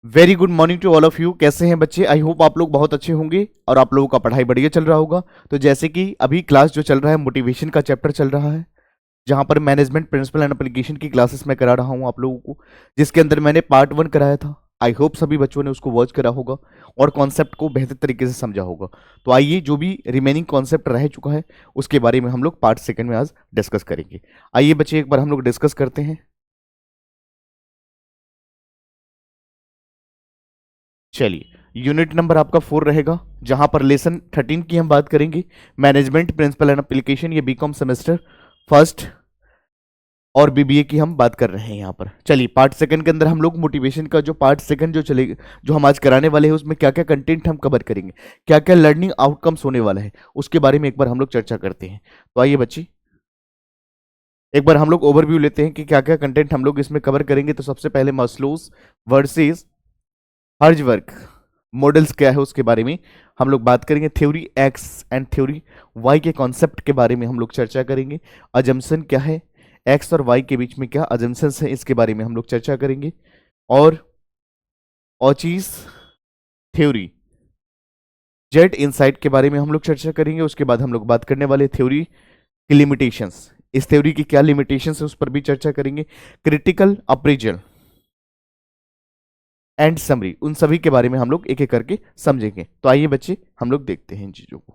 Very good morning to all of you. कैसे हैं बच्चे? आई होप आप लोग बहुत अच्छे होंगे और आप लोगों का पढ़ाई बढ़िया चल रहा होगा। तो जैसे कि अभी क्लास जो चल रहा है मोटिवेशन का चैप्टर चल रहा है, जहां पर मैनेजमेंट प्रिंसिपल एंड एप्लीकेशन की क्लासेस मैं करा रहा हूं आप लोगों को, जिसके अंदर मैंने पार्ट 1 कराया था। आई होप सभी बच्चों ने उसको वॉच करा होगा और कॉन्सेप्ट को बेहतर तरीके से समझा होगा। तो आइए, जो भी रिमेनिंग कॉन्सेप्ट रह चुका है उसके बारे में हम लोग पार्ट 2 में आज डिस्कस करेंगे। आइए बच्चे, एक बार हम लोग डिस्कस करते हैं। चलिए, यूनिट नंबर आपका 4 रहेगा, जहां पर लेसन 13 की हम बात करेंगे। मैनेजमेंट प्रिंसिपल एंड एप्लीकेशन, ये बीकॉम सेमेस्टर फर्स्ट और बीबीए की हम बात कर रहे हैं यहाँ पर। चलिए, पार्ट 2 के अंदर हम लोग मोटिवेशन का जो पार्ट 2 जो चलेगा, जो हम आज कराने वाले हैं, उसमें क्या क्या कंटेंट हम कवर करेंगे, क्या क्या लर्निंग आउटकम्स होने वाला है, उसके बारे में एक बार हम लोग चर्चा करते हैं। तो आइए बच्ची, एक बार हम लोग ओवरव्यू लेते हैं कि क्या क्या कंटेंट हम लोग इसमें कवर करेंगे। तो सबसे पहले मस्लोज वर्सेस हर्जबर्ग मॉडल्स क्या है उसके बारे में हम लोग बात करेंगे। Theory X and theory Y के कॉन्सेप्ट के बारे में हम लोग चर्चा करेंगे। अजम्पशन क्या है, एक्स और वाई के बीच में क्या अजम्पशंस है, इसके बारे में हम लोग चर्चा करेंगे। और ऑचीज थ्योरी जेड इनसाइट के बारे में हम लोग चर्चा करेंगे। उसके बाद हम लोग बात करने वाले थ्योरी की लिमिटेशंस, इस थ्योरी की क्या लिमिटेशंस है उस पर भी चर्चा करेंगे। क्रिटिकल अप्रेजल एंड समरी, उन सभी के बारे में हम लोग एक एक करके समझेंगे। तो आइए बच्चे, हम लोग देखते हैं इन चीजों को।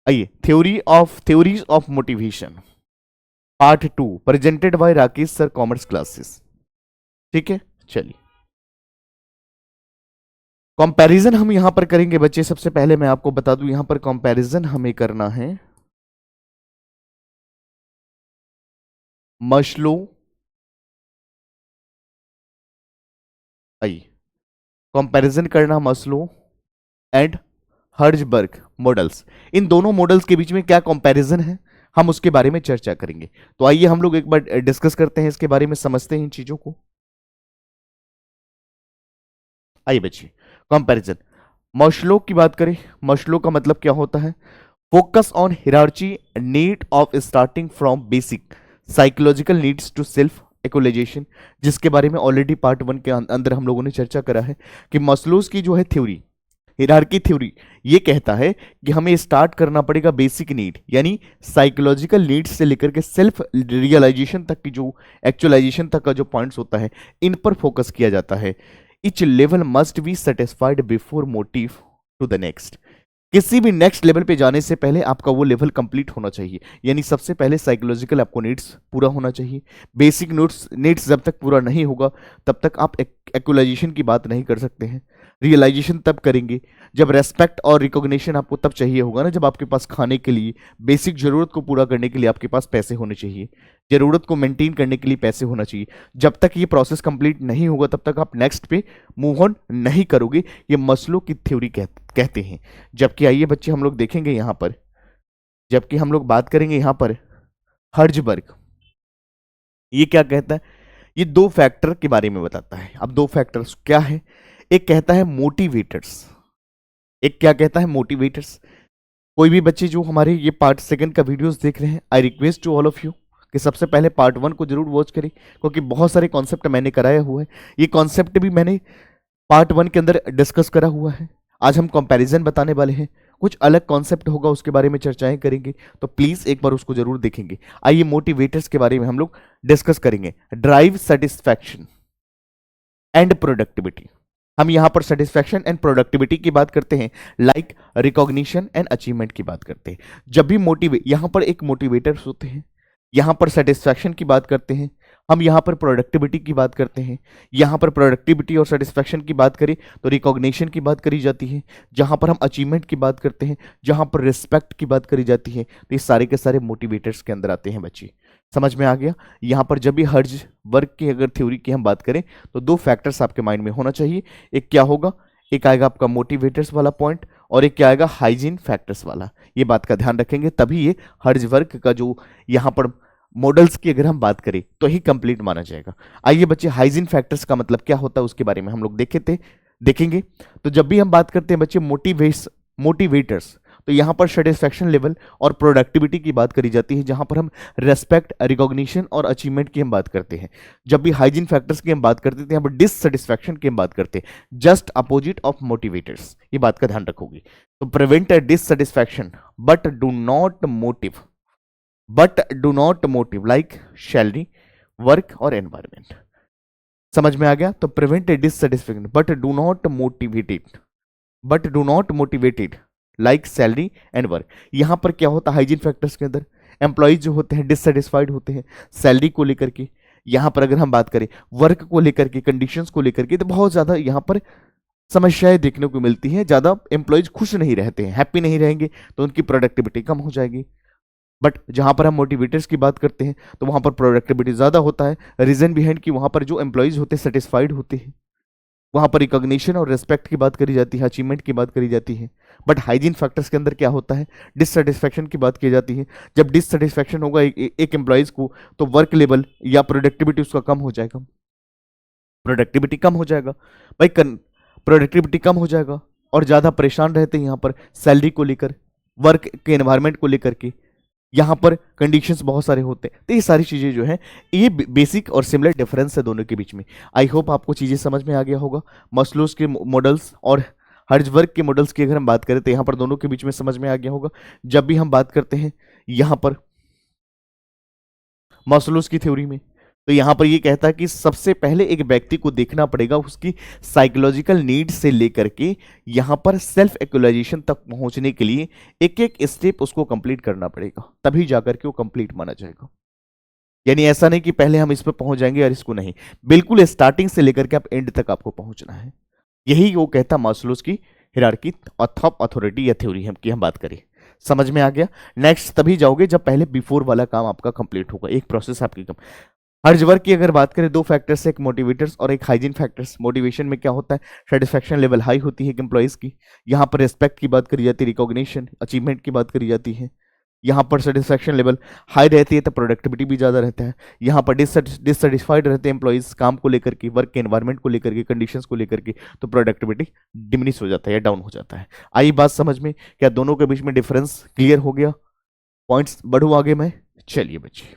आइए, theories of motivation part 2 presented by Rakesh sir, commerce classes. ठीक है, चलिए कंपैरिजन हम यहां पर करेंगे बच्चे। सबसे पहले मैं आपको बता दूं, यहां पर कंपैरिजन हमें करना है मस्लो, आइए कंपैरिजन करना मस्लो एंड हर्जबर्ग मॉडल्स। इन दोनों मॉडल्स के बीच में क्या कंपैरिजन है, हम उसके बारे में चर्चा करेंगे। तो आइए हम लोग एक बार डिस्कस करते हैं, इसके बारे में समझते हैं इन चीजों को। आइए बच्चे, कंपैरिजन मस्लो की बात करें। मस्लो का मतलब क्या होता है? Focus on hierarchy need of starting from basic psychological needs to self actualization, जिसके बारे में ऑलरेडी पार्ट 1 के अंदर हम लोगों ने चर्चा करा है कि मस्लोज की जो है थ्योरी, हिरार्की थ्योरी, ये कहता है कि हमें स्टार्ट करना पड़ेगा बेसिक नीड, यानी साइकोलॉजिकल नीड्स से लेकर के सेल्फ रियलाइजेशन तक की, जो एक्चुअलाइजेशन तक का जो पॉइंट्स होता है, इन पर फोकस किया जाता है। Each level must be satisfied before motive to the next, किसी भी नेक्स्ट लेवल पे जाने से पहले आपका वो लेवल कंप्लीट होना चाहिए। यानी सबसे पहले साइकोलॉजिकल आपको नीड्स पूरा होना चाहिए। बेसिक नीड्स जब तक पूरा नहीं होगा तब तक आप एक्चुअलाइजेशन की बात नहीं कर सकते हैं। रियलाइजेशन तब करेंगे जब रेस्पेक्ट और रिकॉग्निशन आपको तब चाहिए होगा ना, जब आपके पास खाने के लिए, बेसिक जरूरत को पूरा करने के लिए आपके पास पैसे होने चाहिए, जरूरत को मेंटेन करने के लिए पैसे होना चाहिए। जब तक ये प्रोसेस कंप्लीट नहीं होगा तब तक आप नेक्स्ट पे मूव ऑन नहीं करोगे। ये मस्लो की थ्योरी कहते हैं। जबकि आइए बच्चे, हम लोग देखेंगे यहां पर, जबकि हम लोग बात करेंगे यहां पर हर्जबर्ग, ये क्या कहता है? ये दो फैक्टर के बारे में बताता है। अब दो फैक्टर्स क्या है? एक कहता है मोटिवेटर्स, एक क्या कहता है? मोटिवेटर्स। कोई भी बच्चे जो हमारे ये पार्ट 2 का वीडियोस देख रहे हैं, I request to all of you कि सबसे पहले पार्ट 1 को जरूर वॉच करें, क्योंकि बहुत सारे कॉन्सेप्ट मैंने कराया हुआ है। ये कॉन्सेप्ट भी मैंने पार्ट 1 के अंदर डिस्कस करा हुआ है। आज हम कंपैरिजन बताने वाले हैं, कुछ अलग कॉन्सेप्ट होगा, उसके बारे में चर्चाएं करेंगे, तो प्लीज एक बार उसको जरूर देखेंगे। आइए मोटिवेटर्स के बारे में हम लोग डिस्कस करेंगे। Drive, satisfaction and productivity. हम यहां पर सेटिस्फैक्शन एंड प्रोडक्टिविटी की बात करते हैं, लाइक रिकॉग्निशन एंड अचीवमेंट की बात करते हैं। जब भी यहां पर एक मोटिवेटर्स होते हैं, यहां पर सेटिस्फैक्शन की बात करते हैं, हम यहां पर प्रोडक्टिविटी की बात करते हैं। यहां पर प्रोडक्टिविटी और सेटिस्फैक्शन की बात करें तो रिकॉग्निशन की बात करी जाती है। जहां पर हम अचीवमेंट की बात करते हैं, जहां पर रिस्पेक्ट की बात करी जाती है, तो ये सारे के सारे मोटिवेटर्स के अंदर आते हैं बच्चे। समझ में आ गया? यहां पर जब भी हर्ज वर्क की अगर थ्योरी की हम बात करें तो दो फैक्टर्स आपके माइंड में होना चाहिए। एक क्या होगा? एक आएगा आपका मोटिवेटर्स वाला पॉइंट, और एक क्या आएगा? हाइजीन फैक्टर्स वाला। ये बात का ध्यान रखेंगे, तभी ये हर्ज वर्क का जो यहां पर मॉडल्स की अगर हम बात करें तो ही कंप्लीट माना जाएगा। आइए बच्चे, हाइजीन फैक्टर्स का मतलब क्या होता है उसके बारे में हम लोग देखेंगे। तो जब भी हम बात करते हैं बच्चे मोटिवेटर्स, तो यहाँ पर सेटिस्फैक्शन लेवल और प्रोडक्टिविटी की बात करी जाती है, जहाँ पर हम रेस्पेक्ट, रिकॉग्निशन और अचीवमेंट की हम बात करते हैं। जब भी हाइजीन फैक्टर्स की हम बात करते थे, यहाँ पर डिससेटिस्फैक्शन की हम बात करते हैं, जस्ट अपोजिट ऑफ मोटिवेटर्स, ये बात का ध्यान रखोगे। तो prevent dissatisfaction but do not motive like salary, work और एनवायरमेंट। समझ में आ गया? तो prevent dissatisfaction but do not motivated like salary and work. यहां पर क्या होता है हाइजीन फैक्टर्स के अंदर, एम्प्लॉयज जो होते हैं डिससेटिस्फाइड होते हैं सैलरी को लेकर के। यहां पर अगर हम बात करें वर्क को लेकर के, कंडीशंस को लेकर के, तो बहुत ज्यादा यहां पर समस्याएं देखने को मिलती हैं। ज्यादा एम्प्लॉयज खुश नहीं रहते हैं, हैप्पी नहीं रहेंगे, तो उनकी प्रोडक्टिविटी कम हो जाएगी। बट जहां पर हम मोटिवेटर्स की बात करते हैं तो वहां पर प्रोडक्टिविटी ज्यादा होता है। रीजन बिहाइंड कि वहां पर जो एम्प्लॉयज होते हैं सेटिस्फाइड होते हैं, वहां पर रिकॉग्निशन और रिस्पेक्ट की बात करी जाती है, अचीवमेंट की बात करी जाती है। बट हाइजीन फैक्टर्स के अंदर क्या होता है, डिससेटिस्फैक्शन की बात की जाती है। जब डिससेटिस्फैक्शन होगा एक एम्प्लॉयज को, तो वर्क लेवल या प्रोडक्टिविटी उसका कम हो जाएगा, प्रोडक्टिविटी कम हो जाएगा भाई, प्रोडक्टिविटी कम हो जाएगा। और ज्यादा परेशान रहते हैं यहाँ पर सैलरी को लेकर, वर्क के एनवायरमेंट को लेकर के, यहाँ पर कंडीशंस बहुत सारे होते हैं। तो ये सारी चीजें जो है, ये बेसिक और सिमिलर डिफरेंस है दोनों के बीच में। आई होप आपको चीजें समझ में आ गया होगा। मस्लोस के मॉडल्स और हर्ट्जबर्ग के मॉडल्स की अगर हम बात करें तो यहाँ पर दोनों के बीच में समझ में आ गया होगा। जब भी हम बात करते हैं यहाँ पर मस्लोस की थ्योरी में, तो यहां पर ये कहता है कि सबसे पहले एक व्यक्ति को देखना पड़ेगा उसकी साइकोलॉजिकल नीड से लेकर के यहां पर सेल्फ एक्चुअलाइजेशन तक पहुंचने के लिए एक एक स्टेप उसको कंप्लीट करना पड़ेगा, तभी जाकर के वो कंप्लीट माना जाएगा। यानी ऐसा नहीं कि पहले हम इस पर पहुंच जाएंगे और इसको नहीं, बिल्कुल स्टार्टिंग से लेकर के आप एंड तक आपको पहुंचना है। यही वो कहता मास्लोस की हिरार्की ऑफ अथॉरिटी या थ्योरी की हम बात करें। समझ में आ गया? नेक्स्ट तभी जाओगे जब पहले बिफोर वाला काम आपका कंप्लीट होगा, एक प्रोसेस आपकी हर्ट्जबर्ग की अगर बात करें, दो फैक्टर्स, एक मोटिवेटर्स और एक हाइजीन फैक्टर्स। मोटिवेशन में क्या होता है, सेटिस्फैक्शन लेवल हाई होती है एम्प्लॉइज की, यहाँ पर रिस्पेक्ट की बात करी जाती है, रिकॉग्निशन, अचीवमेंट की बात करी जाती है। यहाँ पर सेटिस्फैक्शन लेवल हाई रहती है तो प्रोडक्टिविटी भी ज़्यादा रहता है। यहाँ पर डिससेटिस्फाइड रहते हैं एम्प्लॉइज काम को लेकर के, वर्क के एनवायरमेंट को लेकर के, कंडीशंस को लेकर के, तो प्रोडक्टिविटी डिमिनिश हो जाता है या डाउन हो जाता है। आई बात समझ में? क्या दोनों के बीच में डिफरेंस क्लियर हो गया? पॉइंट्स बढ़ू आगे मैं? चलिए बच्चे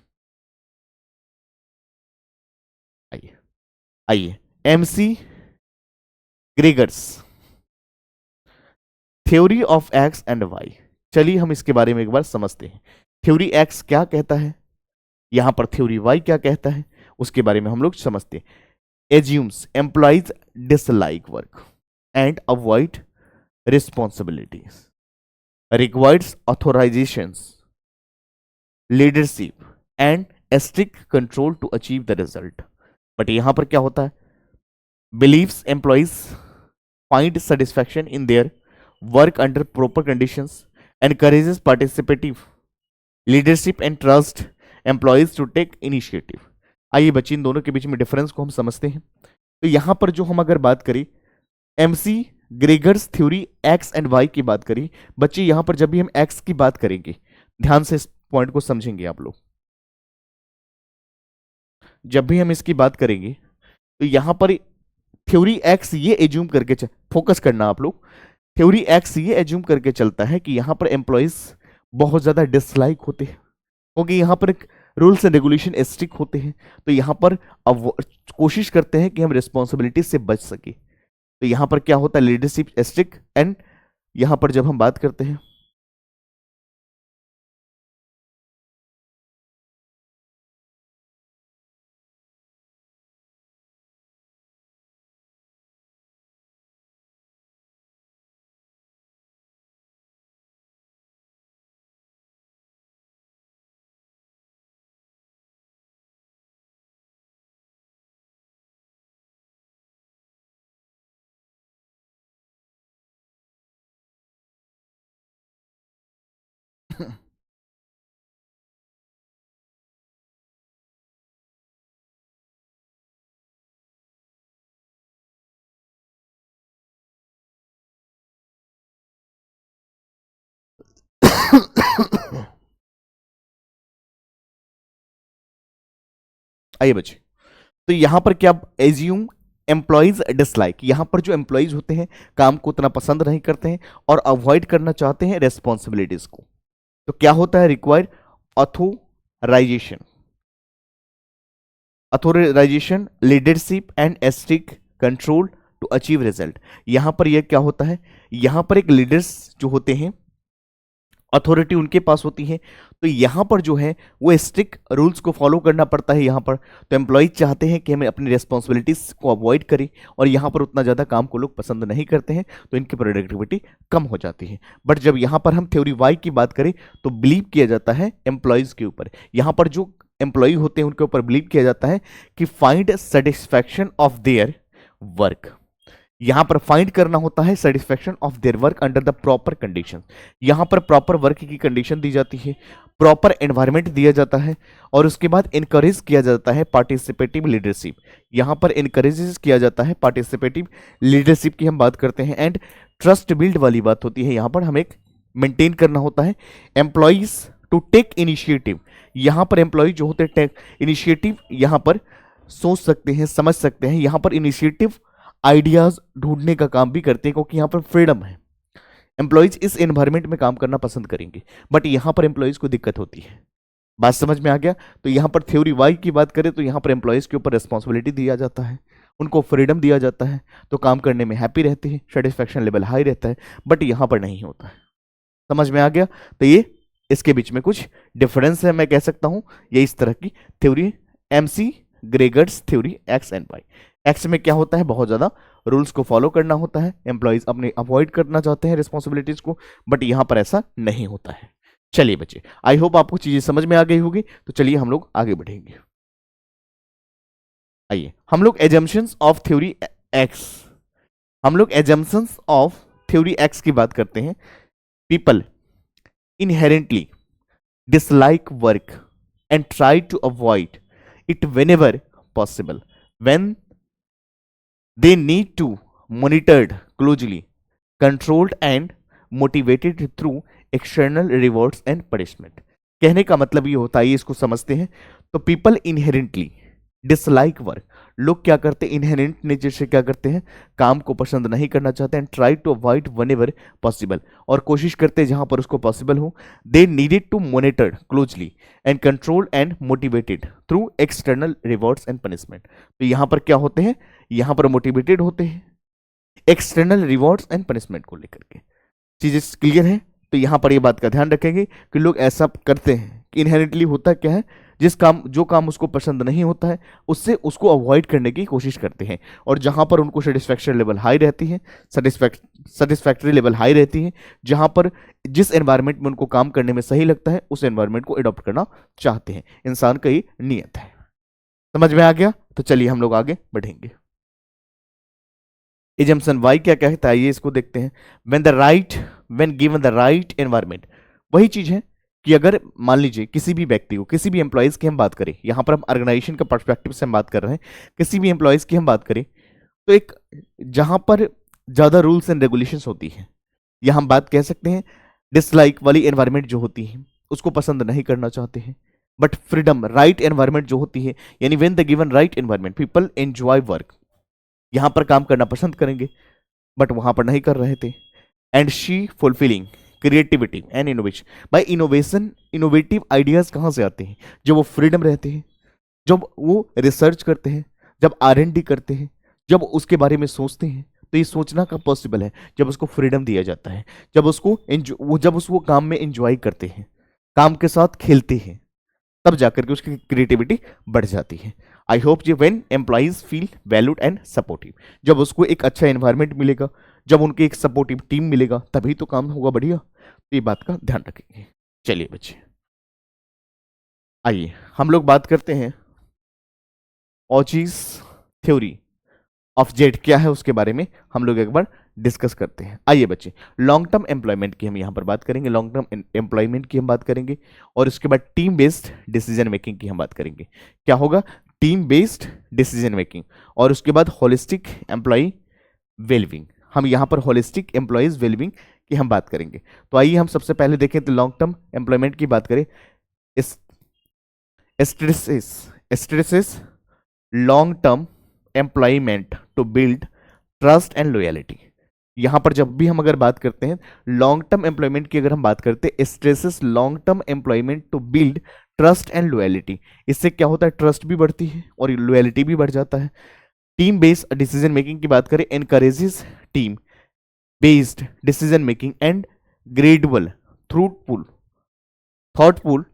आइए आइए, McGregor's theory of X and Y. चलिए हम इसके बारे में एक बार समझते हैं। थ्योरी एक्स क्या कहता है, यहां पर थ्योरी वाई क्या कहता है, उसके बारे में हम लोग समझते हैं। Assumes employees dislike work and avoid responsibilities, requires authorisations, leadership and strict control to achieve the result. But यहां पर क्या होता है, believes employees find satisfaction in their work under proper conditions, encourages participative leadership and trust employees to take initiative। आइए बच्चे इन दोनों के बीच में डिफरेंस को हम समझते हैं। तो यहां पर जो हम अगर बात करें McGregor's theory X and Y की बात करी, बच्चे यहां पर जब भी हम एक्स की बात करेंगे, ध्यान से इस पॉइंट को समझेंगे आप लोग। जब भी हम इसकी बात करेंगे तो यहां पर थ्योरी एक्स ये एज्यूम करके फोकस करना आप लोग, थ्योरी एक्स ये एज्यूम करके चलता है कि यहां पर एम्प्लॉइज बहुत ज्यादा डिसलाइक होते हैं, क्योंकि यहां पर रूल्स एंड रेगुलेशन स्ट्रिक्ट होते हैं। तो यहां पर अब कोशिश करते हैं कि हम रिस्पॉन्सिबिलिटी से बच सके। तो यहां पर क्या होता है, लीडरशिप स्ट्रिक्ट, एंड यहां पर जब हम बात करते हैं आइए बच्चे, तो यहां पर क्या एज्यूम एम्प्लॉयज डिसलाइक, यहां पर जो एम्प्लॉयज होते हैं काम को उतना पसंद नहीं करते हैं और अवॉइड करना चाहते हैं रेस्पॉन्सिबिलिटीज को। तो क्या होता है, require authorization, authorization, leadership and strict control to achieve result. यहां पर यह क्या होता है, यहां पर एक लीडर्स जो होते हैं अथॉरिटी उनके पास होती है, तो यहाँ पर जो है वो स्ट्रिक्ट रूल्स को फॉलो करना पड़ता है यहाँ पर। तो एम्प्लॉयज चाहते हैं कि हमें अपनी रिस्पॉन्सिबिलिटीज को अवॉइड करें और यहाँ पर उतना ज़्यादा काम को लोग पसंद नहीं करते हैं, तो इनकी प्रोडक्टिविटी कम हो जाती है। बट जब यहाँ पर हम थ्योरी वाई की बात करें तो बिलीव किया जाता है एम्प्लॉयज के ऊपर, यहाँ पर जो एम्प्लॉय होते हैं उनके ऊपर बिलीव किया जाता है कि find satisfaction of their work. यहां पर फाइंड करना होता है satisfaction of their work under the proper condition. यहां पर प्रॉपर वर्क की कंडीशन दी जाती है, प्रॉपर एनवायरनमेंट दिया जाता है और उसके बाद इनकरेज किया जाता है पार्टिसिपेटिव लीडरशिप। यहां पर इनकरेज किया जाता है पार्टिसिपेटिव लीडरशिप की हम बात करते हैं एंड ट्रस्ट बिल्ड वाली बात होती है। यहां पर हमें मेंटेन करना होता है एम्प्लॉइज टू टेक इनिशिएटिव। यहां पर एम्प्लॉय जो होते हैं टेक इनिशिएटिव, यहां पर सोच सकते हैं, समझ सकते हैं, यहां पर इनिशिएटिव आइडियाज ढूंढने का काम भी करते हैं क्योंकि यहाँ पर फ्रीडम है। एम्प्लॉयज इस एनवायरनमेंट में काम करना पसंद करेंगे, बट यहाँ पर एम्प्लॉयज को दिक्कत होती है। बात समझ में आ गया? तो यहाँ पर थ्योरी वाई की बात करें तो यहाँ पर एम्प्लॉयज के ऊपर रिस्पॉन्सिबिलिटी दिया जाता है, उनको फ्रीडम दिया जाता है, तो काम करने में हैप्पी रहते हैं, सेटिस्फैक्शन लेवल हाई रहता है, बट यहाँ पर नहीं होता है। समझ में आ गया? तो ये इसके बीच में कुछ डिफरेंस है, मैं कह सकता हूँ ये इस तरह की theory McGregor's theory X and Y. X में क्या होता है, बहुत ज्यादा रूल्स को फॉलो करना होता है, एम्प्लॉयज अपने अवॉइड करना चाहते हैं रिस्पॉन्सिबिलिटीज को, बट यहां पर ऐसा नहीं होता है। चलिए बच्चे, आई होप आपको चीजें समझ में आ गई होगी, तो चलिए हम लोग आगे बढ़ेंगे। आइए हम लोग एजम्पशंस ऑफ थ्योरी एक्स, हम लोग एजम्पशंस ऑफ थ्योरी एक्स की बात करते हैं। People inherently dislike work and try to avoid it whenever possible when they need to monitored closely, controlled and motivated through external rewards and punishment। कहने का मतलब ये होता है, इसको समझते हैं तो पीपल इनहेरेंटली डिसलाइक वर्क, लोग क्या करते हैं इनहेरेंट नेचर से क्या करते हैं, काम को पसंद नहीं करना चाहते हैं, try to avoid whenever possible, और कोशिश करते हैं जहां पर उसको पॉसिबल हो। They needed to monitor closely and control and motivated through external rewards and punishment. तो यहां पर क्या होते हैं, यहां पर मोटिवेटेड होते हैं एक्सटर्नल रिवॉर्ड्स एंड पनिशमेंट को लेकर के। चीजें क्लियर है? तो यहां पर ये बात का ध्यान रखेंगे कि लोग ऐसा करते हैं कि इनहेरेंटली होता क्या है, जो काम उसको पसंद नहीं होता है उससे उसको अवॉइड करने की कोशिश करते हैं, और जहां पर उनको सेटिस्फैक्शन लेवल हाई रहती है, सेटिस्फैक्टरी लेवल हाई रहती है, जहां पर जिस एनवायरनमेंट में उनको काम करने में सही लगता है उस एनवायरनमेंट को अडॉप्ट करना चाहते हैं। इंसान का ये नियत है। समझ में आ गया? तो चलिए हम लोग आगे बढ़ेंगे। एजम्पशन वाई क्या कहता है, ये इसको देखते हैं। When given the right environment, वही चीज है कि अगर मान लीजिए किसी भी व्यक्ति को, किसी भी एम्प्लॉयज की हम बात करें, यहां पर हम ऑर्गेनाइजेशन का पर्सपेक्टिव से हम बात कर रहे हैं, किसी भी एम्प्लॉयज की हम बात करें तो एक जहां पर ज्यादा रूल्स एंड रेगुलेशंस होती है, या हम बात कह सकते हैं डिसलाइक वाली एनवायरनमेंट जो होती है उसको पसंद नहीं करना चाहते हैं, बट फ्रीडम राइट एनवायरनमेंट जो होती है, यानी when the given right environment people enjoy work, यहां पर काम करना पसंद करेंगे बट वहां पर नहीं कर रहे थे। And she fulfilling creativity and innovation, भाई इनोवेशन इनोवेटिव आइडियाज कहां से आते हैं, जब वो फ्रीडम रहते हैं, जब वो रिसर्च करते हैं, जब R&D करते हैं, जब उसके बारे में सोचते हैं, तो ये सोचना का पॉसिबल है जब उसको फ्रीडम दिया जाता है, जब उसको काम में एंजॉय करते हैं, काम के साथ खेलते हैं, तब जाकर के उसकी क्रिएटिविटी बढ़ जाती है। आई होप जी when employees feel valued and supportive, जब उसको एक अच्छा एनवायरनमेंट मिलेगा, जब उनके एक सपोर्टिव टीम मिलेगा, तभी तो काम होगा बढ़िया। तो ये बात का ध्यान रखेंगे। चलिए बच्चे आइए हम लोग बात करते हैं ऑचीज थ्योरी ऑफ जेड क्या है उसके बारे में हम लोग एक बार डिस्कस करते हैं। आइए बच्चे, लॉन्ग टर्म एम्प्लॉयमेंट की हम यहां पर बात करेंगे, लॉन्ग टर्म एम्प्लॉयमेंट की हम बात करेंगे, और उसके बाद टीम बेस्ड डिसीजन मेकिंग की हम बात करेंगे। क्या होगा? टीम बेस्ड डिसीजन मेकिंग, और उसके बाद होलिस्टिक एम्प्लॉय वेलबिंग। हम यहां पर होलिस्टिक एम्प्लॉयज वेलबिंग की हम बात करेंगे। तो आइए हम सबसे पहले देखें तो लॉन्ग टर्म एम्प्लॉयमेंट की बात करें। Stresses long term employment to build trust and loyalty. यहां पर जब भी हम अगर बात करते हैं लॉन्ग टर्म एम्प्लॉयमेंट की, अगर हम बात करते हैं stresses long term employment to build trust and loyalty. इससे क्या होता है, ट्रस्ट भी बढ़ती है और लॉयल्टी भी बढ़ जाता है। टीम बेस्ड डिसीजन मेकिंग की बात करें, encourages team based decision making and gradable thoughtful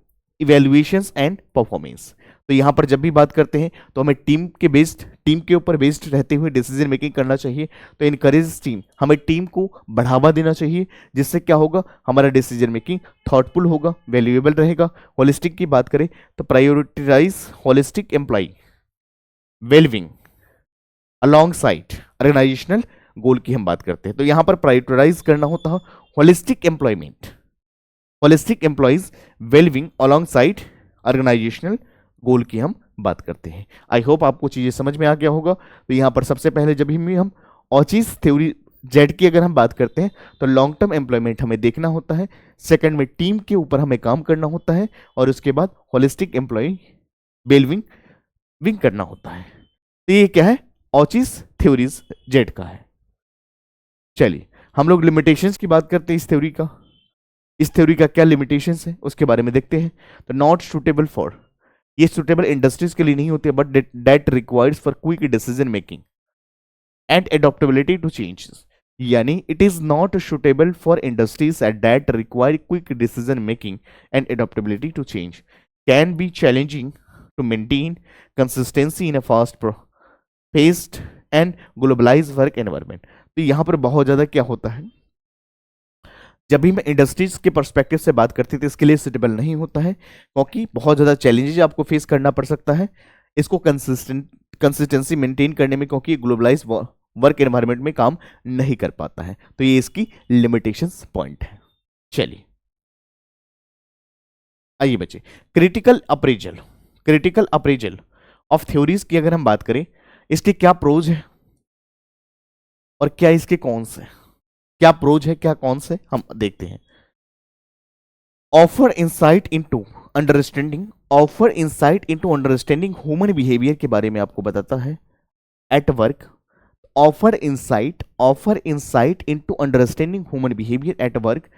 evaluations and performance. तो यहां पर जब भी बात करते हैं तो हमें टीम के ऊपर बेस्ड रहते हुए डिसीजन मेकिंग करना चाहिए। तो इनकरेज टीम, हमें टीम को बढ़ावा देना चाहिए, जिससे क्या होगा, हमारा डिसीजन मेकिंग थॉटफुल होगा, वैल्यूएबल रहेगा। होलिस्टिक की बात करें तो prioritise holistic employee wellbeing alongside organisational goal की हम बात करते हैं। तो यहां पर प्रायोरिटाइज करना होता है holistic employees wellbeing alongside organisational goal की हम बात करते हैं। आई होप आपको चीजें समझ में आ गया होगा। तो यहां पर सबसे पहले जब भी हम ऑचिस थ्योरी जेड की अगर हम बात करते हैं तो लॉन्ग टर्म एम्प्लॉयमेंट हमें देखना होता है, सेकंड में टीम के ऊपर हमें काम करना होता है, और उसके बाद होलिस्टिक एम्प्लॉय विंग करना होता है। तो ये क्या है, ऑचिस थ्योरीज जेड का है। चलिए हम लोग लिमिटेशंस की बात करते हैं इस थ्योरी का क्या लिमिटेशंस है उसके बारे में देखते हैं। तो नॉट सुटेबल फॉर, ये सुटेबल इंडस्ट्रीज के लिए नहीं होती है, but that requires for quick decision making and adaptability to changes. यानी it is not suitable for industries at that require quick decision making and adaptability to change, can be challenging to maintain consistency in a fast paced and globalise work environment. तो यहां पर बहुत ज्यादा क्या होता है, जब भी मैं इंडस्ट्रीज के पर्सपेक्टिव से बात करती थी, इसके लिए सुटेबल नहीं होता है, क्योंकि बहुत ज़्यादा चैलेंजेस आपको फेस करना पड़ सकता है इसको कंसिस्टेंसी मेंटेन करने में, क्योंकि ग्लोबलाइज वर्क एनवायरनमेंट में काम नहीं कर पाता है। तो ये इसकी लिमिटेशंस पॉइंट है। चलिए आइए बच्चे, क्रिटिकल अप्रेजल ऑफ थ्योरीज की अगर हम बात करें, इसके क्या प्रोज है और क्या इसके कॉन्स है, क्या प्रोज है क्या कॉन्स है, हम देखते हैं। Offer insight into understanding human behaviour के बारे में आपको बताता है at work. Offer insight into understanding human behaviour at work,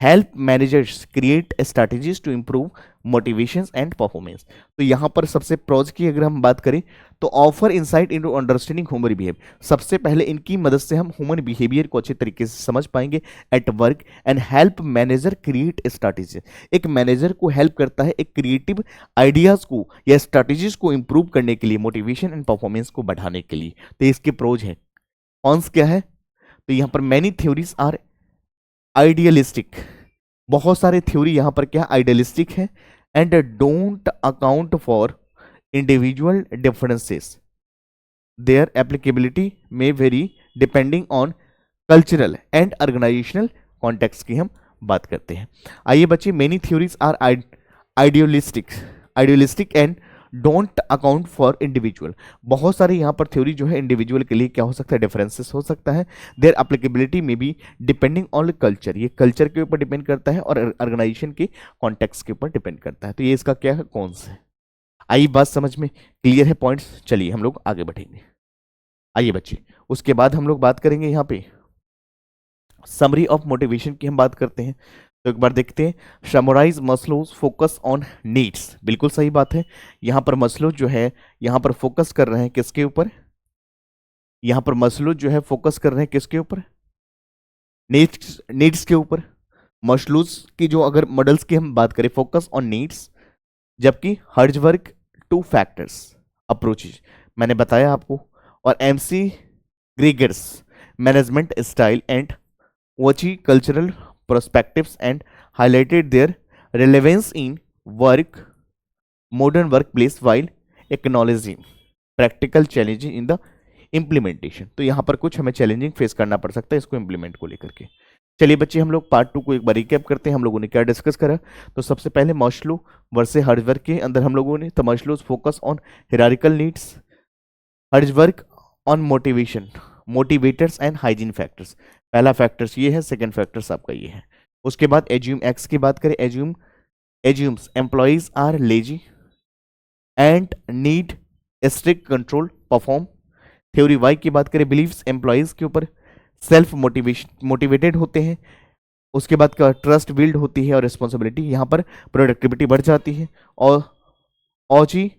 help managers create strategies to improve motivation and performance. तो यहां पर सबसे प्रोज की अगर हम बात करें तो offer insight into understanding human behaviour, सबसे पहले इनकी मदद से हम ह्यूमन बिहेवियर को अच्छे तरीके से समझ पाएंगे at work. And help manager create strategy, एक मैनेजर को हेल्प करता है एक क्रिएटिव आइडियाज को या स्ट्रैटेजीज को इंप्रूव करने के लिए, मोटिवेशन एंड परफॉर्मेंस को बढ़ाने के लिए। तो इसके प्रोज है। कॉन्स क्या है, तो यहां पर मैनी थ्योरीज आर आइडियलिस्टिक, बहुत सारे थ्योरी यहां पर क्या आइडियलिस्टिक है, and don't account for individual differences, their applicability में vary depending on cultural and organisational context की हम बात करते हैं। आइए बच्चे, many theories are idealistic and don't account for individual, बहुत सारे यहाँ पर थ्योरी जो है इंडिविजुअल के लिए क्या हो सकता है, डिफरेंसेस हो सकता है। देयर एप्लीकेबिलिटी में भी डिपेंडिंग ऑन कल्चर, ये कल्चर के ऊपर डिपेंड करता है और ऑर्गेनाइजेशन के कॉन्टेक्स्ट के ऊपर डिपेंड करता है। तो ये इसका क्या है, कौन सा है। आई बात समझ में क्लियर है पॉइंट्स, चलिए हम लोग आगे बढ़ेंगे। आइए बच्चे, उसके बाद हम लोग बात करेंगे यहाँ पे समरी ऑफ मोटिवेशन की हम बात करते हैं। तो एक बार देखते हैं, समराइज मस्लोज फोकस ऑन नीड्स, बिल्कुल सही बात है। यहां पर मस्लो जो है यहां पर फोकस कर रहे हैं किसके ऊपर, यहां पर मस्लो जो है फोकस कर रहे हैं किसके ऊपर, नीड्स के ऊपर। मस्लोज की जो अगर मॉडल्स की हम बात करें, फोकस ऑन नीड्स, जबकि हर्जबर्ग टू फैक्टर्स अप्रोचेज मैंने बताया आपको, और McGregor's management style and Ouchi cultural perspectives and highlighted their relevance in modern workplace while acknowledging practical challenges in the implementation। तो यहाँ पर कुछ हमें चैलेंजिंग फेस करना पड़ सकता है इसको इम्प्लीमेंट को लेकर के। चलिए बच्चे, हम लोग पार्ट 2 को एक बार रिकैप करते हैं, हम लोगों ने क्या डिस्कस करा। तो सबसे पहले मास्लो वर्सेस हर्जबर्ग के अंदर हम लोगों ने, तो Maslow's focus on hierarchical needs, Herzberg on motivators and hygiene factors. पहला फैक्टर्स ये है, सेकंड फैक्टर्स आपका ये है। उसके बाद एज्यूम एक्स की बात करें, assumes employees are lazy and need strict control perform theory Y की बात करें, बिलीव्स एम्प्लॉयज के ऊपर सेल्फ मोटिवेटेड होते हैं। उसके बाद का ट्रस्ट बिल्ड होती है और रिस्पॉन्सिबिलिटी, यहाँ पर प्रोडक्टिविटी बढ़ जाती है। और जी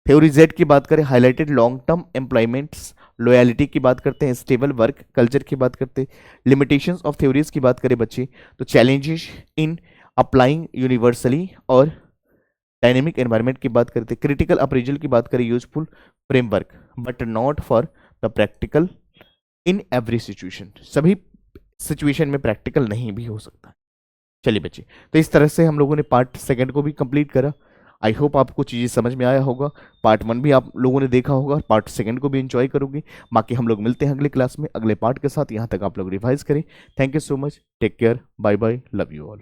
थ्योरी जेड की बात करें, highlighted long term employments, loyalty की बात करते हैं, स्टेबल वर्क कल्चर की बात करते हैं। लिमिटेशंस ऑफ थ्योरीज की बात करें बच्चे, तो चैलेंजेस इन अप्लाइंग यूनिवर्सली और डायनेमिक एनवायरनमेंट की बात करते हैं। क्रिटिकल अप्रेजल की बात करें, useful framework but not for the practical in every situation, सभी सिचुएशन में प्रैक्टिकल नहीं भी हो सकता। चलिए बच्चे, तो इस तरह से हम लोगों ने पार्ट सेकंड को भी कंप्लीट करा। आई होप आपको चीज़ें समझ में आया होगा। पार्ट वन भी आप लोगों ने देखा होगा, पार्ट सेकंड को भी एंजॉय करोगे। बाकी हम लोग मिलते हैं अगले क्लास में अगले पार्ट के साथ। यहाँ तक आप लोग रिवाइज करें। Thank you so much, take care, bye bye, love you all.